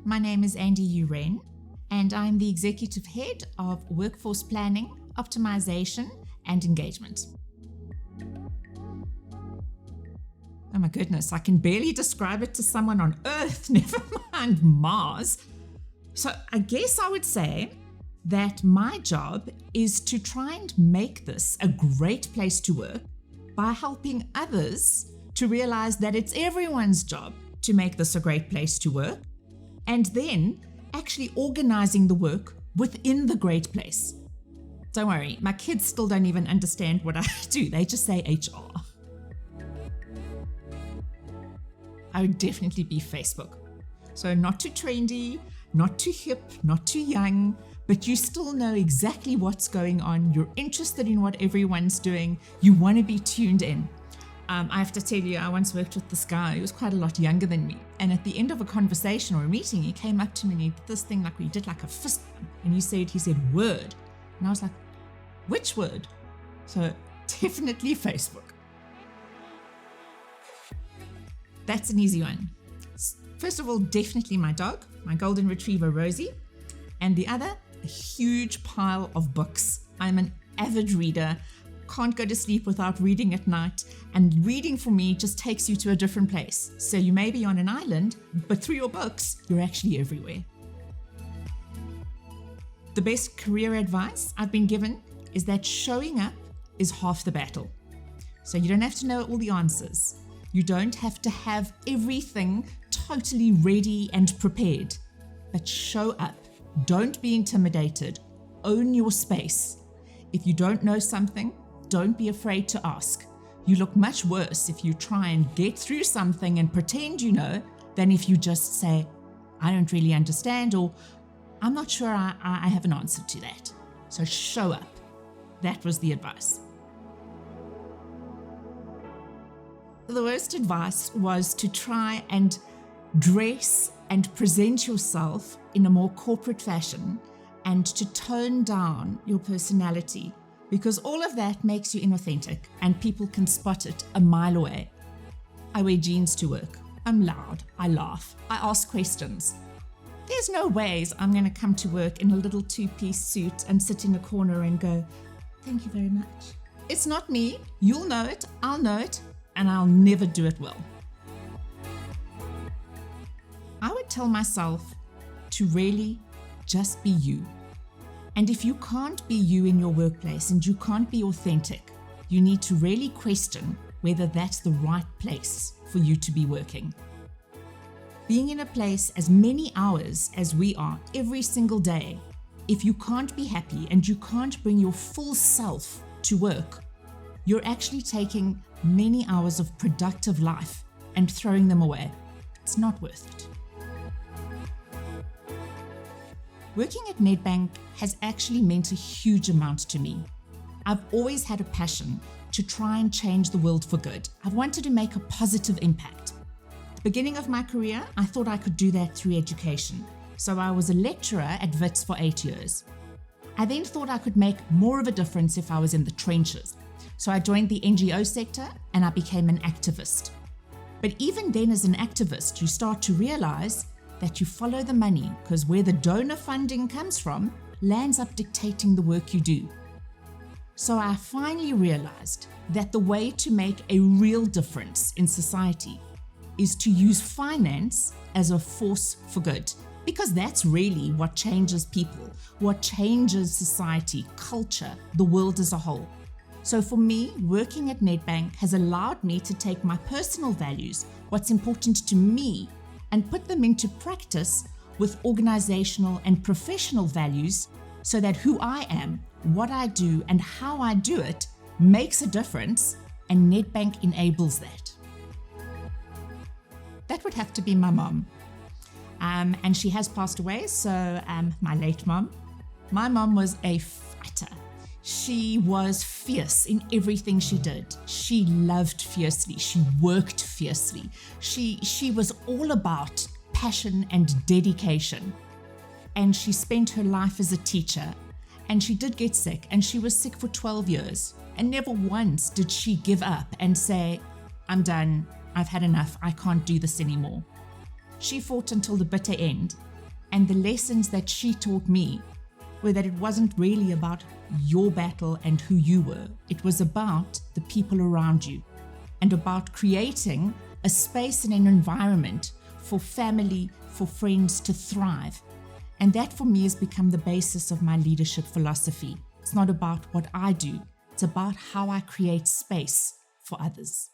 My name is Andee Uren, and I'm the Executive Head of Workforce Planning, Optimization, and Engagement. Oh my goodness, I can barely describe it to someone on Earth, never mind Mars. So I guess I would say that my job is to try and make this a great place to work by helping others to realize that it's everyone's job to make this a great place to work, and then actually organizing the work within the great place. Don't worry, my kids still don't even understand what I do. They just say HR. I would definitely be Facebook. So not too trendy, not too hip, not too young, but you still know exactly what's going on. You're interested in what everyone's doing. You want to be tuned in. I have to tell you, I once worked with this guy who was quite a lot younger than me. And at the end of a conversation or a meeting, he came up to me and he did this thing like we did like a fist bump. And he said, word. And I was like, which word? So definitely Facebook. That's an easy one. First of all, definitely my dog, my golden retriever, Rosie. And the other, a huge pile of books. I'm an avid reader, can't go to sleep without reading at night. And reading for me just takes you to a different place. So you may be on an island, but through your books, you're actually everywhere. The best career advice I've been given is that showing up is half the battle. So you don't have to know all the answers. You don't have to have everything totally ready and prepared, but show up. Don't be intimidated. Own your space. If you don't know something, don't be afraid to ask. You look much worse if you try and get through something and pretend you know than if you just say, I don't really understand, or I'm not sure I have an answer to that. So show up. That was the advice. The worst advice was to try and dress and present yourself in a more corporate fashion and to tone down your personality, because all of that makes you inauthentic and people can spot it a mile away. I wear jeans to work. I'm loud. I laugh. I ask questions. There's no ways I'm going to come to work in a little two-piece suit and sit in a corner and go, thank you very much. It's not me. You'll know it. I'll know it. And I'll never do it well. I would tell myself to really just be you. And if you can't be you in your workplace and you can't be authentic, you need to really question whether that's the right place for you to be working. Being in a place as many hours as we are every single day, if you can't be happy and you can't bring your full self to work, you're actually taking many hours of productive life and throwing them away. It's not worth it. Working at Nedbank has actually meant a huge amount to me. I've always had a passion to try and change the world for good. I've wanted to make a positive impact. At the beginning of my career, I thought I could do that through education. So I was a lecturer at WITS for 8 years. I then thought I could make more of a difference if I was in the trenches. So I joined the NGO sector and I became an activist. But even then as an activist, you start to realize that you follow the money, because where the donor funding comes from lands up dictating the work you do. So I finally realized that the way to make a real difference in society is to use finance as a force for good, because that's really what changes people, what changes society, culture, the world as a whole. So for me, working at Nedbank has allowed me to take my personal values, what's important to me, and put them into practice with organizational and professional values so that who I am, what I do, and how I do it makes a difference, and Nedbank enables that. That would have to be my mom. And she has passed away, so my late mom. My mom was a fighter. She was fierce in everything she did. She loved fiercely. She worked fiercely. She was all about passion and dedication. And she spent her life as a teacher. And she did get sick, and she was sick for 12 years. And never once did she give up and say, I'm done. I've had enough. I can't do this anymore. She fought until the bitter end. And the lessons that she taught me were that it wasn't really about your battle and who you were. It was about the people around you and about creating a space and an environment for family, for friends to thrive. And that for me has become the basis of my leadership philosophy. It's not about what I do, it's about how I create space for others.